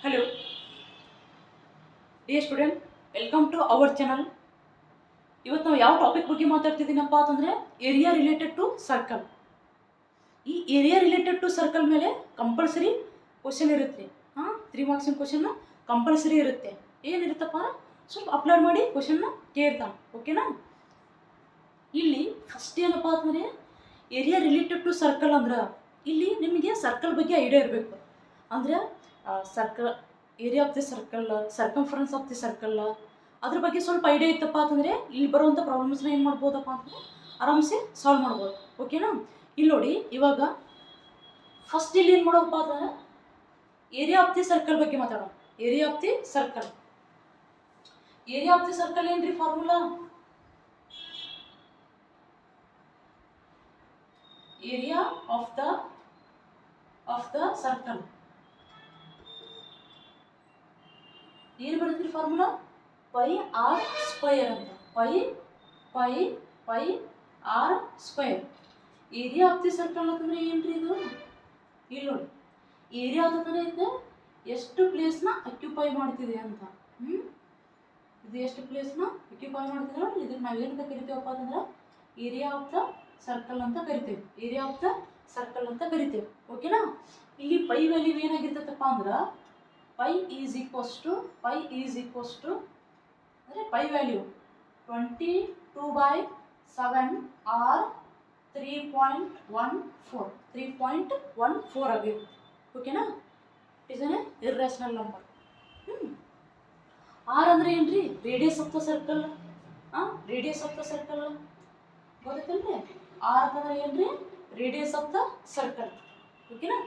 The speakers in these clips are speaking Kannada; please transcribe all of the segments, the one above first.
Hello, dear student, welcome to our channel. ಇವತ್ತು ನಾವು ಯಾವ ಟಾಪಿಕ್ ಬಗ್ಗೆ ಮಾತಾಡ್ತಿದ್ದೀನಪ್ಪ ಅಂತಂದರೆ ಏರಿಯಾ ರಿಲೇಟೆಡ್ ಟು ಸರ್ಕಲ್. ಈ ಏರಿಯಾ ರಿಲೇಟೆಡ್ ಟು ಸರ್ಕಲ್ ಮೇಲೆ ಕಂಪಲ್ಸರಿ ಕ್ವಶನ್ ಇರುತ್ತೆ. 3 ಮಾರ್ಕ್ಸಿನ ಕ್ವಶನ್ ಕಂಪಲ್ಸರಿ ಇರುತ್ತೆ. ಏನಿರುತ್ತಪ್ಪ ಸ್ವಲ್ಪ ಅಪ್ಲೈ ಮಾಡಿ ಕ್ವಶನ್ನ ಕೇಳ್ತಾನೆ. ಓಕೆನಾ? ಇಲ್ಲಿ ಫಸ್ಟ್ ಏನಪ್ಪ ಅಂತಂದರೆ ಏರಿಯಾ ರಿಲೇಟೆಡ್ ಟು ಸರ್ಕಲ್ ಅಂದ್ರೆ ಇಲ್ಲಿ ನಿಮಗೆ ಸರ್ಕಲ್ ಬಗ್ಗೆ ಐಡಿಯಾ ಇರಬೇಕು. ಅಂದರೆ circle area of the circle, circumference of the circle, ಅದ್ರ ಬಗ್ಗೆ ಸ್ವಲ್ಪ ಐಡಿಯಾ ಇತ್ತಪ್ಪ ಅಂತಂದರೆ ಇಲ್ಲಿ ಬರುವಂಥ ಪ್ರಾಬ್ಲಮ್ಸ್ನ ಏನು ಮಾಡ್ಬೋದಪ್ಪ ಅಂತಂದರೆ ಆರಾಮ್ಸೆ ಸಾಲ್ವ್ ಮಾಡ್ಬೋದು. ಓಕೆನಾ? ಇಲ್ಲಿ ನೋಡಿ, ಇವಾಗ ಫಸ್ಟ್ ಇಲ್ಲಿ ಏನು ಮಾಡೋಪ್ಪ ಅಂತಂದ್ರೆ ಏರಿಯಾ ಆಫ್ ದಿ ಸರ್ಕಲ್ ಬಗ್ಗೆ ಮಾತಾಡೋಣ. Area of the circle, area of the circle ಏನ್ರಿ formula? Area of the circle ಏನು ಬರುತ್ತೆ ಫಾರ್ಮುಲಾ? ಪೈ ಆರ್ ಸ್ಕ್ವಯರ್ ಅಂತ. Pi r square. Area of the circle ಅಂತಂದ್ರೆ ಏನ್ರಿ ಇದು? ಇಲ್ಲಿ ನೋಡಿ, ಏರಿಯಾ ಅಂತಂದ್ರೆ ಇದು ಎಷ್ಟು ಪ್ಲೇಸ್ನ ಅಕ್ಯುಪೈ ಮಾಡ್ತಿದೆ ಅಂತ. ಇದು ಎಷ್ಟು ಪ್ಲೇಸ್ನ ಅಕ್ಯುಪೈ ಮಾಡ್ತಿದೆ ನೋಡಿ. ಇದಕ್ಕೆ ನಾವೇನಂತ ಕರಿತೀವಪ್ಪ ಅಂತಂದ್ರೆ ಏರಿಯಾ ಆಫ್ ದ ಸರ್ಕಲ್ ಅಂತ ಕರಿತೇವೆ. ಏರಿಯಾ ಆಫ್ ದ ಸರ್ಕಲ್ ಅಂತ ಕರಿತೇವೆ. ಓಕೆನಾ? ಇಲ್ಲಿ ಪೈ ವ್ಯಾಲ್ಯೂ ಏನಾಗಿರ್ತೈತಪ್ಪ ಅಂದ್ರೆ ಪೈ ಈಸ್ ಈಕ್ವಲ್ಸ್ ಟು ಅಂದರೆ ಪೈ ವ್ಯಾಲ್ಯೂ 22/7 ಆರ್ 3.14 ಆಗಿರುತ್ತೆ. ಓಕೆನಾ? It is an irrational number. R ಅಂದರೆ ಏನ್ರಿ? Radius of the circle. Radius of the circle ಗೊತ್ತೈತಲ್ರಿ? ಆರ್ ಅಂತಂದ್ರೆ ಏನ್ರಿ? Radius of the circle. ಓಕೆನಾ?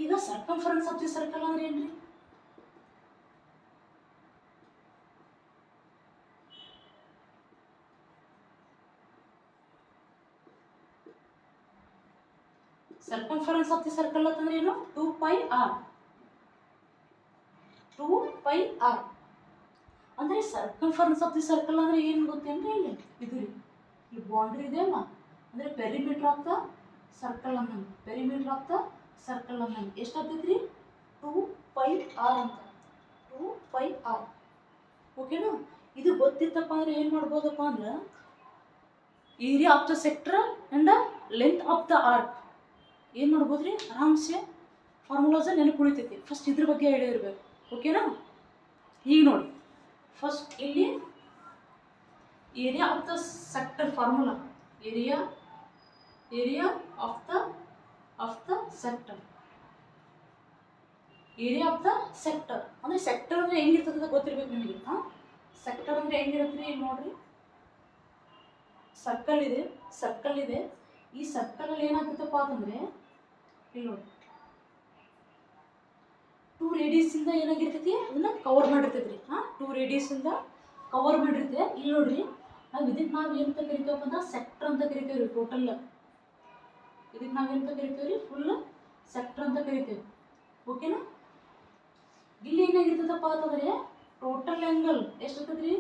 ಈಗ ಸರ್ಕಂಫರೆನ್ಸ್ ಆಫ್ ದಿ ಸರ್ಕಲ್ ಅಂದ್ರೆ ಏನ್ರಿ? ಸರ್ಕಂಫರೆನ್ಸ್ ಆಫ್ ದಿ ಸರ್ಕಲ್ ಅಂತಂದ್ರೆ ಏನು? 2πr. ಅಂದ್ರೆ ಸರ್ಕಂಫರೆನ್ಸ್ ಆಫ್ ದಿ ಸರ್ಕಲ್ ಅಂದ್ರೆ ಏನು ಗೊತ್ತೇನ್ರಿ? ಇದು ಇಲ್ಲಿ ಬೌಂಡ್ರಿ ಇದೆ ಅಲ್ಲ, ಅಂದ್ರೆ ಪೆರಿಮೀಟರ್ ಆಫ್ ದ ಸರ್ಕಲ್ ಅನ್ನಂಗೆ. ಪೆರಿಮೀಟರ್ ಆಫ್ ದ ಸರ್ಕಲ್ ಅನ್ನಂಗೆ ಎಷ್ಟಾಗ್ತೈತ್ರಿ? 2πr ಅಂತ. 2πr. ಓಕೆನಾ? ಇದು ಗೊತ್ತಿತ್ತಪ್ಪ ಅಂದ್ರೆ ಏನು ಮಾಡ್ಬೋದಪ್ಪ ಅಂದ್ರೆ area of the sector and length of the arc ಏನು ಮಾಡ್ಬೋದ್ರಿ? ಆರಾಮ್ಸೆ ಫಾರ್ಮುಲಾಸ ನೆನಪು ಉಳಿತೈತಿ. ಫಸ್ಟ್ ಇದ್ರ ಬಗ್ಗೆ ಐಡಿಯಾ ಇರಬೇಕು. ಓಕೆನಾ? ಈಗ ನೋಡಿ, ಫಸ್ಟ್ ಇಲ್ಲಿ area of the sector formula. Area of the sector. Area of the sector ಅಂದರೆ ಸೆಕ್ಟರ್ ಅಂದರೆ ಹೆಂಗಿರ್ತದೆ ಗೊತ್ತಿರ್ಬೇಕು ನಿಮಗೆ. ಸೆಕ್ಟರ್ ಅಂದರೆ ಹೆಂಗಿರುತ್ತೆ? ಈಗ ನೋಡ್ರಿ, ಸರ್ಕಲ್ ಇದೆ. ಈ ಸರ್ಕಲಲ್ಲಿ ಏನಾಗ್ತೈತಪ್ಪ ಅಂತಂದರೆ ಇಲ್ಲಿ ನೋಡಿ, 2 ರೇಡಿಯಸ್ಸಿಂದ ಏನಾಗಿರ್ತೈತಿ? ಅದನ್ನ ಕವರ್ ಮಾಡಿರ್ತೈತ್ರಿ. 2 ರೇಡಿಯಸ್ಸಿಂದ ಕವರ್ ಮಾಡಿರುತ್ತೆ. ಇಲ್ಲಿ ನೋಡ್ರಿ, ಇದಕ್ಕೆ ನಾವು ಏನಂತ ಕರಿತೀವಪ್ಪ ಅಂದ್ರೆ ಸೆಕ್ಟರ್ ಅಂತ ಕರಿತೀವಿ ರೀ. ಟೋಟಲ್ ಇದಕ್ಕೆ ನಾವೇನಂತ ಕರಿತೀವಿ ರೀ? ಫುಲ್ ಸೆಕ್ಟರ್ ಅಂತ ಕರಿತೀವಿ. ಓಕೆನಾ? ಇಲ್ಲಿ ಏನಾಗಿರ್ತದಪ್ಪ ಅಂತಂದ್ರೆ ಟೋಟಲ್ ಆ್ಯಂಗಲ್ ಎಷ್ಟು ಇರ್ತೈತ್ರಿ?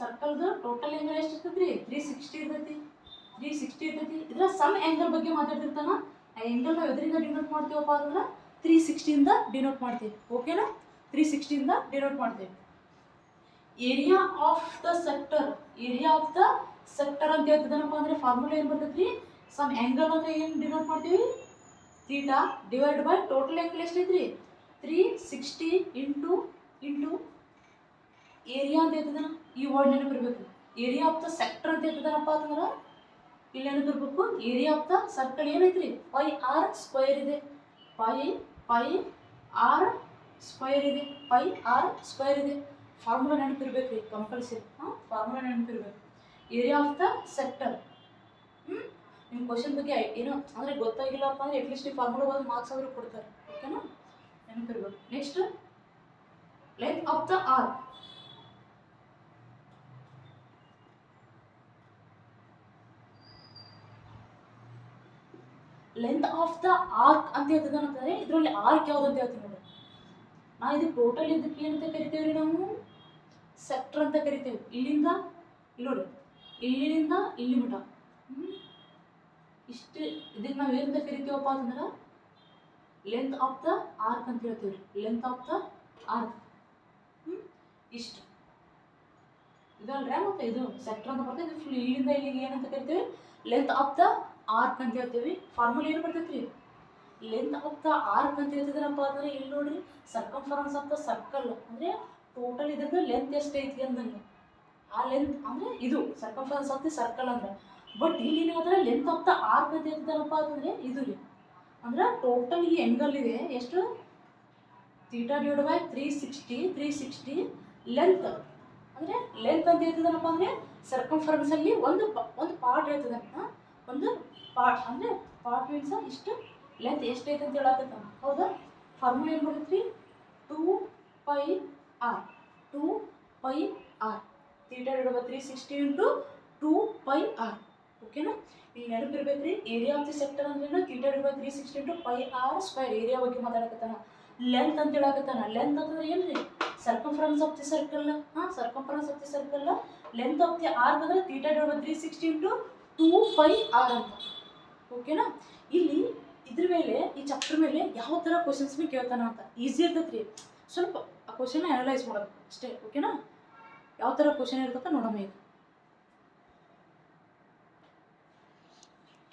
ಸರ್ಕಲ್ದು ಟೋಟಲ್ ಆ್ಯಂಗಲ್ ಎಷ್ಟು ಇರ್ತೈತ್ರಿ? 360 ಇರ್ತೈತಿ. ಇದರ ಸಮ್ ಆ್ಯಂಗಲ್ ಬಗ್ಗೆ ಮಾತಾಡ್ತಿರ್ತಾನ. ಆ ಆ್ಯಂಗಲ್ ನಾವು ಎದರಿಂದ ಡಿನೋಟ್ ಮಾಡ್ತೀವಪ್ಪ ಅಂದ್ರೆ 360ಇಂದ ಡಿನೋಟ್ ಮಾಡ್ತೀವಿ. ಓಕೆನಾ? 360ಇಂದ ಡಿನೋಟ್ ಮಾಡ್ತೀವಿ. ಏರಿಯಾ ಆಫ್ ದ ಸೆಕ್ಟರ್ ಅಂತ ಹೇಳ್ತಿದ್ದಾನಪ್ಪ ಅಂದ್ರೆ ಫಾರ್ಮುಲಾ ಏನು ಬರ್ತೈತ್ರಿ? ಸಮ್ ಆ್ಯಂಗಲ್ ಅಂದ್ರೆ ಏನು ಡಿನೋಟ್ ಮಾಡ್ತೀವಿ? Theta divide by total angle ಎಷ್ಟೈತ್ರಿ? 360 ಇಂಟು ಏರಿಯಾ ಅಂತ ಹೇಳ್ತಿದ್ದಾನ. ಈ ವರ್ಡ್ ನೆನಪಿರ್ಬೇಕು. ಏರಿಯಾ ಆಫ್ ದ ಸೆಕ್ಟರ್ ಅಂತ ಹೇಳ್ತಿದ್ದಾನಪ್ಪ ಅಂತಂದ್ರೆ ಇಲ್ಲಿ ನೆನಪಿರ್ಬೇಕು. ಏರಿಯಾ ಆಫ್ ದ ಸರ್ಕಲ್ ಏನೈತ್ರಿ? ಪೈ ಆರ್ ಸ್ಕ್ವಯರ್ ಇದೆ. ಪೈ ಆರ್ ಸ್ಕ್ವಯರ್ ಇದೆ. ಫಾರ್ಮುಲಾ ನೆನಪಿರ್ಬೇಕು ರೀ, ಕಂಪಲ್ಸರಿ. ಫಾರ್ಮುಲಾ ನೆನಪಿರ್ಬೇಕು. Area of the sector. ನಿಮ್ಮ ಕ್ವಶನ್ ಬಗ್ಗೆ ಏನು ಅಂದರೆ ಗೊತ್ತಾಗಿಲ್ಲಪ್ಪ ಅಂದರೆ ಅಟ್ಲೀಸ್ಟ್ ಈ ಫಾರ್ಮುಲಾ ಬಂದು ಮಾರ್ಕ್ಸ್ ಆದರೂ ಕೊಡ್ತಾರೆ. ಓಕೆನಾ? ನೆನಪಿರ್ಬೇಕು. Next, length of the arc. Length of the arc ಅಂತ ಹೇಳ್ತಿದ್ದಾನಂತಂದರೆ ಇದರಲ್ಲಿ ಆರ್ಕ್ ಯಾವುದು ಅಂತ ಹೇಳ್ತೀನಿ ನೋಡಿ. ಇದು ಟೋಟಲ್ ಇದಕ್ಕೆ ಏನಂತ ಕರಿತೇವೆ? ನಾವು ಸೆಕ್ಟರ್ ಅಂತ ಕರಿತೇವೆ. ಇಲ್ಲಿಂದ ಇಲ್ಲಿ ನೋಡಿ, ಇಲ್ಲಿಂದ ಇಲ್ಲಿ ಮಟ ಇಷ್ಟು ಇದಕ್ಕೆ ನಾವು ಏನಂತ ಕರಿತೀವಪ್ಪ ಅಂತಂದ್ರೆ ಲೆಂತ್ ಆಫ್ ದ ಆರ್ಕ್ ಅಂತ ಹೇಳ್ತೀವಿ. ಲೆಂತ್ ಆಫ್ ದ ಆರ್ ಇಷ್ಟು ಇದಲ್ರೇ. ಮತ್ತು ಇದು ಸೆಕ್ಟರ್ ಅಂತ ಬರ್ತದೆ. ಇದು ಫುಲ್ ಇಲ್ಲಿಂದ ಇಲ್ಲಿಗೆ ಏನಂತ ಕರಿತೀವಿ, ಲೆಂತ್ ಆಫ್ ದ ಆರ್ಕ್ ಅಂತ ಹೇಳ್ತೀವಿ. ಫಾರ್ಮುಲಾ ಏನು ಬರ್ತೈತಿ ರೀ, ಲೆಂತ್ ಆಫ್ ದ ಆರ್ಕ್ ಅಂತ ಹೇಳ್ತಿದ್ರಪ್ಪ ಅಂದರೆ ಇಲ್ಲಿ ನೋಡ್ರಿ ಸರ್ಕಂಫರೆನ್ಸ್ ಆಫ್ ದ ಸರ್ಕಲ್ ಅಂದರೆ ಟೋಟಲ್ ಇದ್ರದ್ದು ಲೆಂತ್ ಎಷ್ಟೈತಿ ಅಂದಂಗೆ ಆ ಲೆಂತ್ ಅಂದರೆ ಇದು ಸರ್ಕಂಫರೆನ್ಸ್ ಆಫ್ ದಿ ಸರ್ಕಲ್ ಅಂದ್ರೆ. ಬಟ್ ಇಲ್ಲಿ ಏನಾದ್ರೆ ಲೆಂತ್ ಆಫ್ ದ ಆರ್ಕ್ ಅಂತ ಹೇಳ್ತಿದ್ದಾರಪ್ಪ ಅಂತಂದರೆ ಇದು ರೀ, ಅಂದ್ರೆ ಟೋಟಲ್ ಈ ಎಂಗಲ್ ಇದೆ ಎಷ್ಟು, θ/360 ಲೆಂತ್ ಅಂದರೆ ಲೆಂತ್ ಅಂತ ಹೇಳ್ತಿದ್ದಾನಪ್ಪ ಅಂದರೆ ಸರ್ಕಂಫರೆನ್ಸಲ್ಲಿ ಒಂದು ಪಾರ್ಟ್ ಹೇಳ್ತಿದ್ದಾನೆ. ಒಂದು ಪಾರ್ಟ್ ಅಂದರೆ ಪಾರ್ಟ್ ಮೀನ್ಸ್ ಇಷ್ಟು ಲೆಂತ್ ಎಷ್ಟೈತೆ ಅಂತ ಹೇಳಕತ್ತ. ಹೌದಾ, ಫಾರ್ಮುಲಾ ಏನು ಬರ್ತೈತಿ, 2πr θ/360 × 2πr. ಓಕೆನಾ, ಇಲ್ಲಿ ನೆನಪಿರ್ಬೇಕು ರೀ, ಏರಿಯಾ ಆಫ್ ದಿ ಸೆಕ್ಟರ್ ಅಂದ್ರೆ θ/360 × πr². ಏರಿಯಾ ಬಗ್ಗೆ ಮಾತಾಡಕತ್ತಾನ. ಲೆಂತ್ ಅಂತ ಹೇಳಕತ್ತಾನ. ಲೆಂತ್ ಅಂತಂದ್ರೆ ಏನ್ರಿ, circumference of the circle. Circumference of the circle length of the arc ಅಂದ್ರೆ θ/360 × 2πr ಅಂತ. ಓಕೆನಾ, ಇಲ್ಲಿ ಇದ್ರ ಮೇಲೆ ಈ ಚಾಪ್ಟರ್ ಮೇಲೆ ಯಾವ ಥರ ಕ್ವಶನ್ಸ್ನ ಕೇಳ್ತಾನ ಅಂತ ಈಸಿ ಇರ್ತೈತೆ ರೀ. ಸ್ವಲ್ಪ ಆ ಕ್ವಶನ್ ಅನಲೈಸ್ ಮಾಡೋದು ಅಷ್ಟೇ. ಓಕೆನಾ, ಯಾವ ಥರ ಕ್ವಶನ್ ಇರ್ತೈತೆ ನೋಡೋಣ. ಈಗ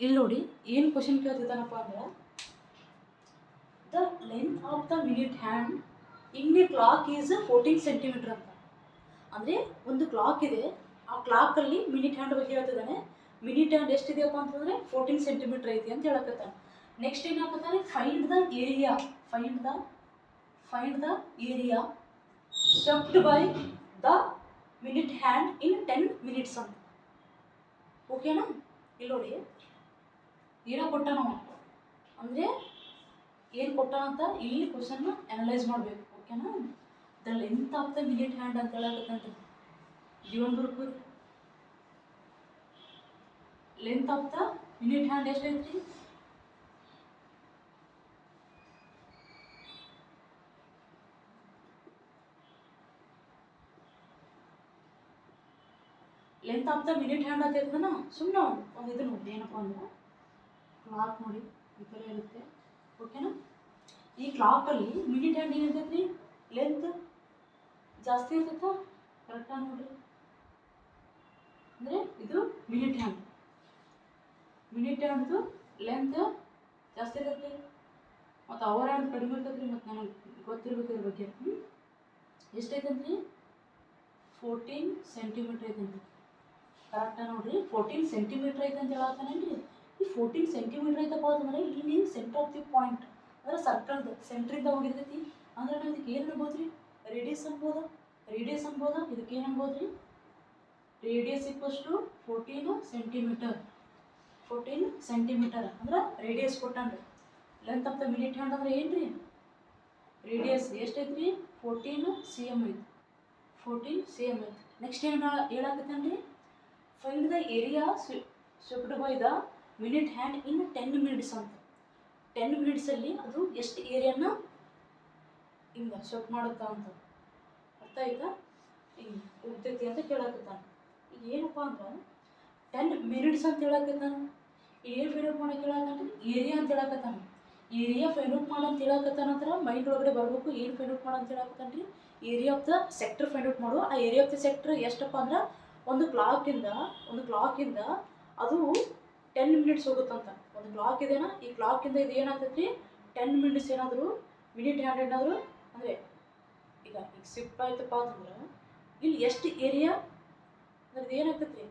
ಇಲ್ಲಿ ನೋಡಿ ಏನು ಕ್ವಶನ್ ಕೇಳ್ತಿದ್ದಾನಪ್ಪ ಅಂದ್ರೆ, the length of the minute hand in a clock is 14 centimetre ಅಂತ. ಅಂದರೆ ಒಂದು ಕ್ಲಾಕ್ ಇದೆ, ಆ ಕ್ಲಾಕಲ್ಲಿ ಮಿನಿಟ್ ಹ್ಯಾಂಡ್ ಬಗ್ಗೆ ಹೇಳ್ತಿದ್ದಾನೆ. ಮಿನಿಟ್ ಹ್ಯಾಂಡ್ ಎಷ್ಟಿದೆಯಪ್ಪ ಅಂತಂದರೆ 14 ಸೆಂಟಿಮೀಟರ್ ಐತಿ ಅಂತ ಹೇಳಕತ್ತಾನೆ. ನೆಕ್ಸ್ಟ್ ಏನು ಹಾಕತ್ತಾನೆ, find the area swept by the minute hand in 10 minutes ಅಂತ. ಓಕೆನಾ, ಇಲ್ಲಿ ನೋಡಿ ಏನೋ ಕೊಟ್ಟಾನ ಅಂದರೆ ಏನು ಕೊಟ್ಟಾನಂತ ಇಲ್ಲಿ ಕ್ವಶನ್ನ ಅನಲೈಸ್ ಮಾಡಬೇಕು. ಓಕೆನಾ, the length of the minute hand ಅಂತ ಹೇಳಕತ್ತಂತ ಜೀವನ್ ಬರ್ಬೋದು. Length of the minute hand ಎಷ್ಟೈತಿ, length of the minute hand ಅಂತ ಹೇಳ್ತಾನ. ಸುಮ್ಮನೆ ಒಂದು ಇದು ನೋಡಿ ಏನಪ್ಪ ಅಂದ್ರೆ, ಕ್ಲಾಕ್ ನೋಡಿ ಈ ಥರ ಇರುತ್ತೆ. ಓಕೆನಾ, ಈ ಕ್ಲಾಕಲ್ಲಿ ಮಿನಿಟ್ ಹ್ಯಾಂಡ್ ಏನಿರ್ತೈತಿ, ಲೆಂತ್ ಜಾಸ್ತಿ ಇರ್ತೈತ. ಕರೆಕ್ಟಾಗಿ ನೋಡ್ರಿ, ಅಂದರೆ ಇದು ಮಿನಿಟ್ ಹ್ಯಾಂಡ್ದು ಲೆಂತ್ ಜಾಸ್ತಿ ಇರ್ತೈತಿ, ಮತ್ತು ಅವರ್ ಹ್ಯಾಂಡ್ ಕಡಿಮೆ ಇರ್ತೈತಿ. ಮತ್ತು ನನಗೆ ಗೊತ್ತಿರ್ಬೇಕು ಇದ್ರ ಬಗ್ಗೆ. ಎಷ್ಟೈತಂತ್ರಿ, 14 ಸೆಂಟಿಮೀಟ್ರ್ ಐತಂತ್ರಿ. ಕರೆಕ್ಟಾಗಿ ನೋಡ್ರಿ, 14 ಸೆಂಟಿಮೀಟ್ರ್ ಐತೆ ಅಂತ ಹೇಳತ್ತಾನೇನ್ರಿ. ಈ 14 ಸೆಂಟಿಮೀಟ್ರ್ ಐತಪ್ಪ ಅಂತಂದರೆ ಇಲ್ಲಿ ಸೆಂಟರ್ ಆಫ್ ದಿ ಪಾಯಿಂಟ್ ಅಂದರೆ ಸರ್ಕಲ್ದು ಸೆಂಟ್ರಿಂದ ಹೋಗಿರ್ತೈತಿ. ಅಂದ್ರೆ ನಾವು ಇದಕ್ಕೆ ಏನು ಅನ್ಬೋದು ರೀ, ರೇಡಿಯಸ್ ಅನ್ಬೋದ. ಇದಕ್ಕೆ ಏನು ಅನ್ಬೋದು ರೀ, ರೇಡಿಯಸ್ = 14 ಸೆಂಟಿಮೀಟರ್ ಅಂದ್ರೆ ರೇಡಿಯಸ್ ಕೊಟ್ಟಾನ್ರಿ. Length of the minute hand ಅಂದ್ರೆ ಏನು ರೀ, ರೇಡಿಯಸ್ ಎಷ್ಟೈತಿ, 14 cm ಐತಿ. ನೆಕ್ಸ್ಟ್ ಏನು ಹೇಳಕತ್ತಾನ್ರಿ, find the area swept by the minute hand in 10 minutes ಅಂತ. 10 ಮಿನಿಟ್ಸಲ್ಲಿ ಅದು ಎಷ್ಟು ಏರಿಯಾನ ಹಿಂಗೆ ಸ್ವೆಪ್ ಮಾಡುತ್ತಾ ಅಂತ. ಅರ್ಥ ಆಯ್ತಾ, ಹಿಂಗೆ ಹೋಗ್ತೈತಿ ಅಂತ ಕೇಳಕತ್ತಾನ. ಈಗ ಏನಪ್ಪ ಅಂದ್ರೆ 10 ಮಿನಿಟ್ಸ್ ಅಂತ ಹೇಳಕತ್ತಾನ. ಏನು ಫೈಂಡ್ ಔಟ್ ಮಾಡೋಕೆ ಹೇಳಕತ್ತಾನ, ಏರಿಯಾ ಅಂತ ಹೇಳಕತ್ತಾನ. ಏರಿಯಾ ಫೈಂಡ್ ಔಟ್ ಮಾಡೋ ಅಂತ ಹೇಳಕತ್ತಾನ ಅಂದ್ರೆ ಮೈಂಡ್ ಒಳಗಡೆ ಬರಬೇಕು. ಏನು ಫೈಂಡ್ ಔಟ್ ಮಾಡೋ ಅಂತ ಹೇಳಕತ್ತಾನ ರೀ, area of the sector find out ಮಾಡು. ಆ ಏರಿಯಾ ಆಫ್ ದ ಸೆಕ್ಟರ್ ಎಷ್ಟಪ್ಪ ಅಂದ್ರೆ ಒಂದು ಕ್ಲಾಕಿಂದ ಅದು 10 ಮಿನಿಟ್ಸ್ ಹೋಗುತ್ತಂತ. ಒಂದು ಕ್ಲಾಕ್ ಇದೆನಾ, ಈ ಕ್ಲಾಕಿಂದ ಇದು ಏನಾಗ್ತೈತಿ, 10 ಮಿನಿಟ್ಸ್ ಏನಾದರೂ ಮಿನಿಟ್ ಹ್ಯಾಂಡ್ ಏನಾದರೂ ಅಂದರೆ ಈಗ ಶಿಫ್ಟ್ ಆಯ್ತಪ್ಪ ಅಂತಂದ್ರೆ ಇಲ್ಲಿ ಎಷ್ಟು ಏರಿಯಾ ಅಂದ್ರೆ ಏನಾಗ್ತೈತಿ ರೀ,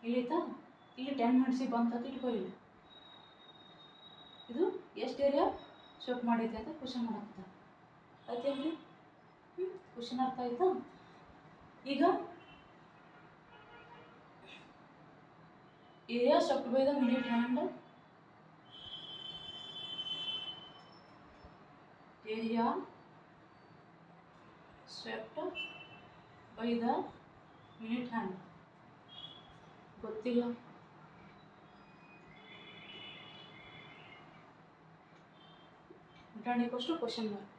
ಇಲ್ಲಿತ್ತಾ, ಇಲ್ಲಿ 10 ಮಿನಿಟ್ಸಿಗೆ ಬಂತ ಇಟ್ಕೋ. ಇಲ್ಲಿ ಇದು ಎಷ್ಟು ಏರಿಯಾ ಶಿಫ್ಟ್ ಮಾಡೈತೆ ಅಂತ ಕ್ವಶನ್ ಮಾಡಾಕ್ತಾರೆ. ಆಯ್ತೇನ್ರಿ, ಕ್ವಶನ್ ಅರ್ಥ ಆಯ್ತಾ. ಈಗ area swept by the minute hand, area swept by the minute hand ಗೊತ್ತಿಲ್ಲ. Minute hand question mark.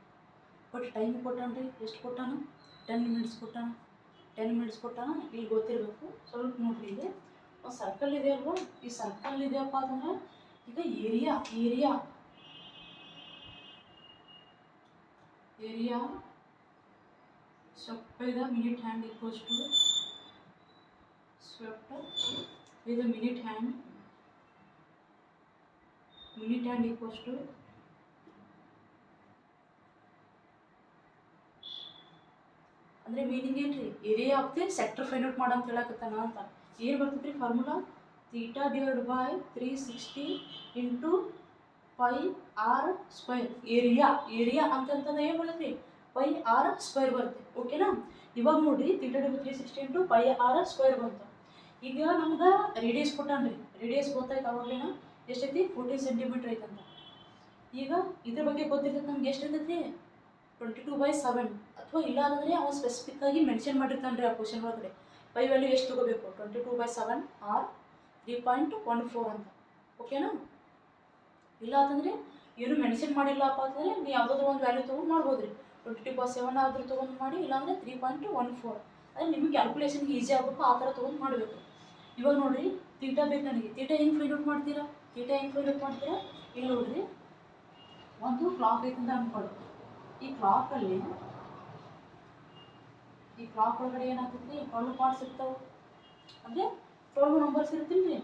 But time ಕೊಟ್ಟಾನ್ರಿ, ಎಷ್ಟು ಕೊಟ್ಟಾನ, 10 ಮಿನಿಟ್ಸ್ ಕೊಟ್ಟಾನ. ಇಲ್ಲಿ ಗೊತ್ತಿರಬೇಕು. ಸ್ವಲ್ಪ ನೋಡ್ರಿ, ಇಲ್ಲಿ ಒಂದು ಸರ್ಕಲ್ ಇದೆ ಅಲ್ವಾ, ಈ ಸರ್ಕಲ್ ಇದೆಯಪ್ಪ ಅಂತಂದ್ರೆ ಈಗ area area swept by the minute hand equals to swept by the minute hand equals to ಅಂದರೆ ಮೀನಿಂಗ್ ಏನ್ರಿ area of the sector find out ಮಾಡಂತ ಹೇಳಕತ್ತಾನ ಅಂತ ಏನು ಬರ್ತೈತೆ ರೀ formula theta divide by 360 into pi r square area ಅಂತಂತಂದ್ರೆ ಏನು ಬರುತ್ತೆ ಪೈ ಆರ್ ಸ್ಕ್ವೈರ್ ಬರುತ್ತೆ ಓಕೆನಾ ಇವಾಗ ನೋಡಿರಿ theta divide 360 into pi r square ಬಂತು ಈಗ ನಮ್ಗೆ ರೇಡಿಯಸ್ ಕೊಟ್ಟಾನ್ರಿ ರೇಡಿಯಸ್ ಗೊತ್ತಾಯ್ತು ಅವಾಗೇನ ಎಷ್ಟೈತಿ 14 ಸೆಂಟಿಮೀಟ್ರ್ ಐತಂತ ಈಗ ಇದ್ರ ಬಗ್ಗೆ ಗೊತ್ತಿರ್ತೈತೆ ನಮ್ಗೆ ಎಷ್ಟು ಇರ್ತೈತಿ 22/7 ಅಥವಾ ಇಲ್ಲ ಅಂದರೆ ಅವನು ಸ್ಪೆಸಿಫಿಕ್ ಆಗಿ ಮೆನ್ಷನ್ ಮಾಡಿರ್ತಾನೆ ರೀ ಆ ಕ್ವಶನ್ ಒಳಗಡೆ ಪೈ ವ್ಯಾಲ್ಯೂ ಎಷ್ಟು ತೊಗೋಬೇಕು 22/7 ಆರ್ 3.14 ಅಂತ ಓಕೆನಾ ಇಲ್ಲ ಅಂತಂದರೆ ಏನು ಮೆನ್ಷನ್ ಮಾಡಿಲ್ಲಪ್ಪ ಅಂತಂದರೆ ನೀವು ಯಾವುದಾದ್ರೂ ಒಂದು ವ್ಯಾಲ್ಯೂ ತೊಗೊಂಡು ಮಾಡ್ಬೋದು ರೀ 22/7 ಆದರೂ ತೊಗೊಂಡು ಮಾಡಿ ಇಲ್ಲಾಂದರೆ 3.14 ಅದೇ ನಿಮಗೆ ಕ್ಯಾಲ್ಕುಲೇಷನ್ಗೆ ಈಸಿ ಆಗಬೇಕು ಆ ಥರ ತೊಗೊಂಡು ಮಾಡಬೇಕು ಇವಾಗ ನೋಡಿರಿ ತೀಟಾ ಬೇಕು ನನಗೆ ತೀಟಾ ಹೆಂಗೆ ಫೈಂಡ್ ಔಟ್ ಮಾಡ್ತೀರಾ ಇಲ್ಲಿ ನೋಡಿರಿ ಒಂದು ಕ್ಲಾಕ್ ಐತೆ ಅಂತ ಅಂದ್ಕೊಳ್ಳಿ ಈ ಕ್ಲಾಕ್ ಒಳಗಡೆ ಏನಾಗ್ತೈತಿ 12 ಪಾರ್ಟ್ಸ್ ಇರ್ತಾವೆ ಅಂದರೆ 12 ನಂಬರ್ಸ್ ಇರ್ತೀನಿ ರೀ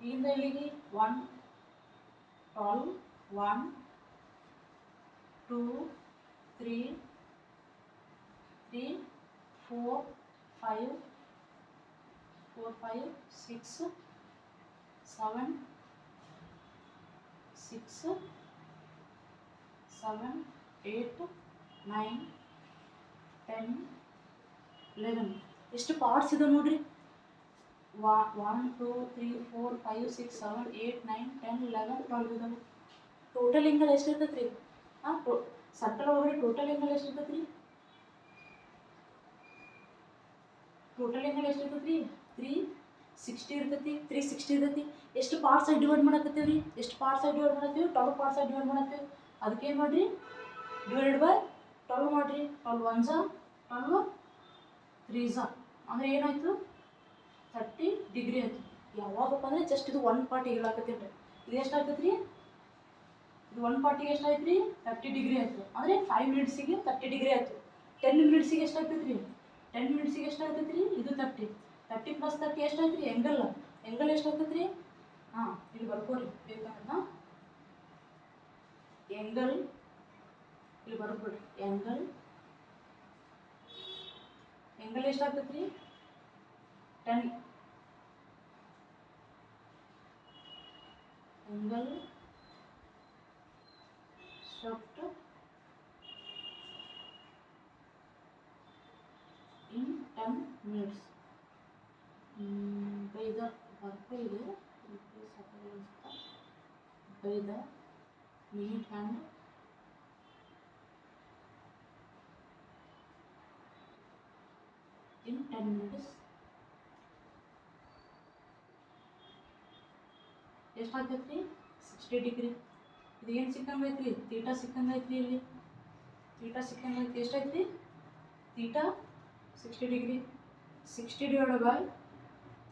ಇಲ್ಲಿಂದ ಇಲ್ಲಿಗೆ 1 12 1 2 3 4 5 6 7 8 9 10 11 ಎಷ್ಟು ಪಾರ್ಟ್ಸ್ ಇದೆ ನೋಡ್ರಿ 1 2 3 4 5 6 7 8 9 10 11 12 ಇದಾವೆ ಟೋಟಲ್ ಎಂಗಲ್ ಎಷ್ಟು ಇರ್ತೈತೆ ರೀ ಸರ್ಕಲ್ ಒಳಗಡೆ ಟೋಟಲ್ ಎಂಗಲ್ ಎಷ್ಟು ಇರ್ತೈತೆ ರೀ ರೀ 360 ಇರ್ತೈತಿ ಎಷ್ಟು ಪಾರ್ಟ್ಸ್ ಆಗಿ ಡಿವೈಡ್ ಮಾಡಕತ್ತೀವಿ ರೀ 12 ಪಾರ್ಟ್ಸ್ ಆಗಿ ಡಿವೈಡ್ ಮಾಡತ್ತೀವಿ ಅದಕ್ಕೆ ಏನು ಮಾಡಿರಿ ಡಿವೈಡೆಡ್ ಬೈ 12 ಮಾಡಿರಿ 12 1 12 3 ಅಂದರೆ ಏನಾಯಿತು 30 ಡಿಗ್ರಿ ಆಯಿತು ಯಾವಾಗಪ್ಪ ಅಂದರೆ ಜಸ್ಟ್ ಇದು ಒಂದು ಪಾರ್ಟಿಗೆ ಹೇಳಾಕತ್ತೀನಿ ರೀ ಇದು ಎಷ್ಟು ಆಗ್ತೈತೆ ರೀ ಇದು ಒಂದು ಪಾರ್ಟಿಗೆ ಎಷ್ಟು ಆಯ್ತು ರೀ 30 ಡಿಗ್ರಿ ಆಯಿತು ಅಂದರೆ 5 ಮಿನಿಟ್ಸಿಗೆ 30 ಡಿಗ್ರಿ ಆಯಿತು 10 ಮಿನಿಟ್ಸಿಗೆ ಎಷ್ಟು ಆಗ್ತೈತೆ ರೀ 10 ಮಿನಿಟ್ಸಿಗೆ ಎಷ್ಟು ಆಗ್ತೈತೆ ರೀ ಇದು 30 ಪ್ಲಸ್ 30 ಎಷ್ಟು ಆಯ್ತು ರೀ ಎಂಗಲ್ ಎಷ್ಟು ಆಗ್ತೈತೆ ರೀ ಹಾಂ ಇಲ್ಲಿ ಬರ್ಕೋರಿ ಬೇಕಂತ ಎಂಗಲ್ ಇಲ್ಲಿ ಬರ್ಕೊಡ್ರಿ ಎಂಗಲ್ ಎಷ್ಟು ಆಗ್ತೈತೆ ರೀ 10 angle swept in 10 minutes by the minute hand in 10 minutes ಎಷ್ಟು ಆಗ್ತೈತೆ ರೀ 60 ಡಿಗ್ರಿ ಇದು ಏನು ಸಿಕ್ಕಂಗೈತೆ ರೀ ತೀಟಾ ಸಿಕ್ಕಂಗೈತೆ ರೀ ಇಲ್ಲಿ ಎಷ್ಟಾಯ್ತು ರೀ theta 60 degree 60 divided by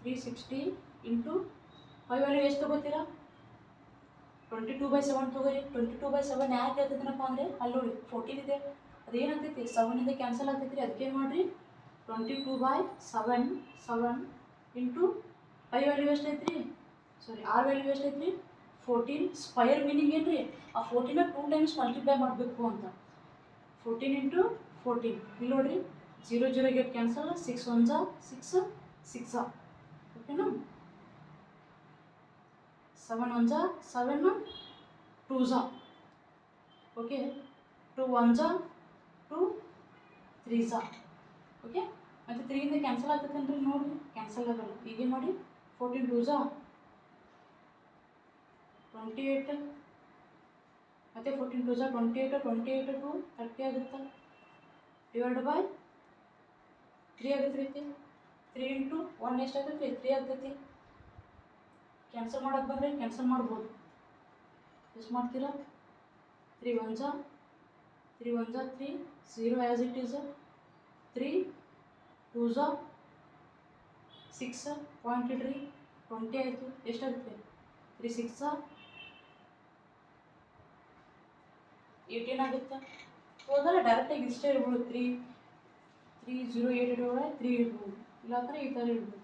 360 into pi value ಎಷ್ಟು ತೊಗೋತೀರಾ 22/7 ತೊಗೋರಿ 22/7 ಯಾಕೆ ಹೇಳ್ತಿದ್ದೀನಪ್ಪ ಅಂದರೆ ಅಲ್ಲಿ ನೋಡಿ 14 ಇದೆ ಅದೇನಾಗ್ತೈತಿ 7 ಇಂದ ಕ್ಯಾನ್ಸಲ್ ಆಗ್ತೈತಿ ರೀ ಅದಕ್ಕೆ ಏನು ಮಾಡಿರಿ 22/7 ಇಂಟು ಪೈ ವ್ಯಾಲ್ಯೂ ಎಷ್ಟೈತೆ ರೀ ಆರ್ ವ್ಯಾಲ್ಯೂ ಎಷ್ಟೈತೆ ರೀ 14 ಸ್ಕ್ವಯರ್ ಮೀನಿಂಗ್ ಏನು ರೀ ಆ 14ನ 2 ಟೈಮ್ಸ್ ಮಲ್ಟಿಪ್ಲೈ ಮಾಡಬೇಕು ಅಂತ 14 ಇಂಟು 14 ಇಲ್ಲಿ ನೋಡಿರಿ 0 ಗೆಟ್ ಕ್ಯಾನ್ಸಲ್ 6 1 6 ಓಕೆನಾ 7 1 7 2 ಓಕೆ 2 1 2 3 ಓಕೆ ಮತ್ತು 3 ಇಂದ ಕ್ಯಾನ್ಸಲ್ ಆಗ್ತೈತೇನ್ರಿ ನೋಡಿರಿ ಕ್ಯಾನ್ಸಲ್ ಆಗಲ್ಲ ಈಗೇನು ಮಾಡಿ 14 2 28 ಮತ್ತು 14 2 28 ಟು 30 ಆಗುತ್ತೆ ಡಿವೈಡ್ ಬೈ 3 ಆಗುತ್ತೆ ರೀ 3 ಇಂಟು 1 ಎಷ್ಟಾಗುತ್ತೆ 3 ಆಗ್ತೈತಿ ಕ್ಯಾನ್ಸಲ್ ಮಾಡೋಕ್ಕೆ ಬಂದರೆ ಕ್ಯಾನ್ಸಲ್ ಮಾಡ್ಬೋದು ಎಷ್ಟು ಮಾಡ್ತೀರಾ 3 1 3 0 ಆ್ಯಸ್ ಇಟ್ ಈಸ್ 3 2 6 ಪಾಯಿಂಟ್ ಇಡ್ರಿ 20 ಆಯಿತು ಎಷ್ಟಾಗುತ್ತೆ 3 6 18 ಆಗುತ್ತೆ ಹೋದರೆ ಡೈರೆಕ್ಟಾಗಿ ಇಷ್ಟೇ ಇರ್ಬೋದು 308 ಇಡೋಳೆ 3 ಇರ್ಬೋದು, ಇಲ್ಲಾಂದರೆ ಈ ಥರ ಇರ್ಬೋದು.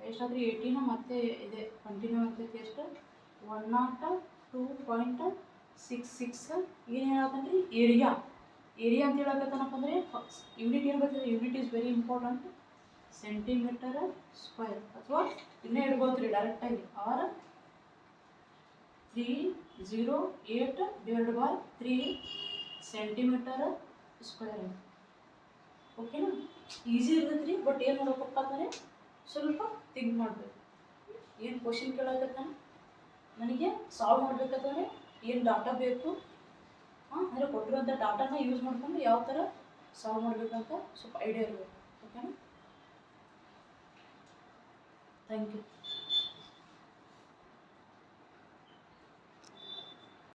ಎಷ್ಟಾದರೆ 18 ಮತ್ತೆ ಇದೆ ಕಂಟಿನ್ಯೂ ಆಗ್ತೈತಿ. ಎಷ್ಟು 102.66 ಏನು ಹೇಳತ್ತಂದ್ರೆ ಏರಿಯಾ ಅಂತ ಹೇಳಕತ್ತಾನಪ್ಪ ಅಂದರೆ ಯೂನಿಟ್ ಏನು ಬರ್ತದೆ, unit is very important, centimetre square ಅಥವಾ ಇನ್ನೇ ಇಡ್ಬೋದು ರೀ ಡೈರೆಕ್ಟಾಗಿ ಆರ್ 308/3 ಸೆಂಟಿಮೀಟರ್ ಸ್ಕ್ವೇರ್. ಓಕೆನಾ, ಈಸಿ ಇರ್ತೈತೆ ರೀ. ಬಟ್ ಏನು ಮಾಡ್ಬೇಕಪ್ಪ ಅಂದರೆ ಸ್ವಲ್ಪ ಥಿಂಕ್ ಮಾಡಬೇಕು. ಏನು ಕ್ವಶನ್ ಕೇಳಕತ್ತಾನ, ನನಗೆ ಸಾಲ್ವ್ ಮಾಡಬೇಕಾದ್ರೆ ಏನು ಡಾಟಾ ಬೇಕು, ಅಂದರೆ ಕೊಟ್ಟಿರುವಂಥ ಡಾಟಾನ ಯೂಸ್ ಮಾಡ್ಕೊಂಡು ಯಾವ ಥರ ಸಾಲ್ವ್ ಮಾಡಬೇಕಂತ ಸ್ವಲ್ಪ ಐಡಿಯಾ ಇರಬೇಕು. ಓಕೆನಾ, ಥ್ಯಾಂಕ್ ಯು.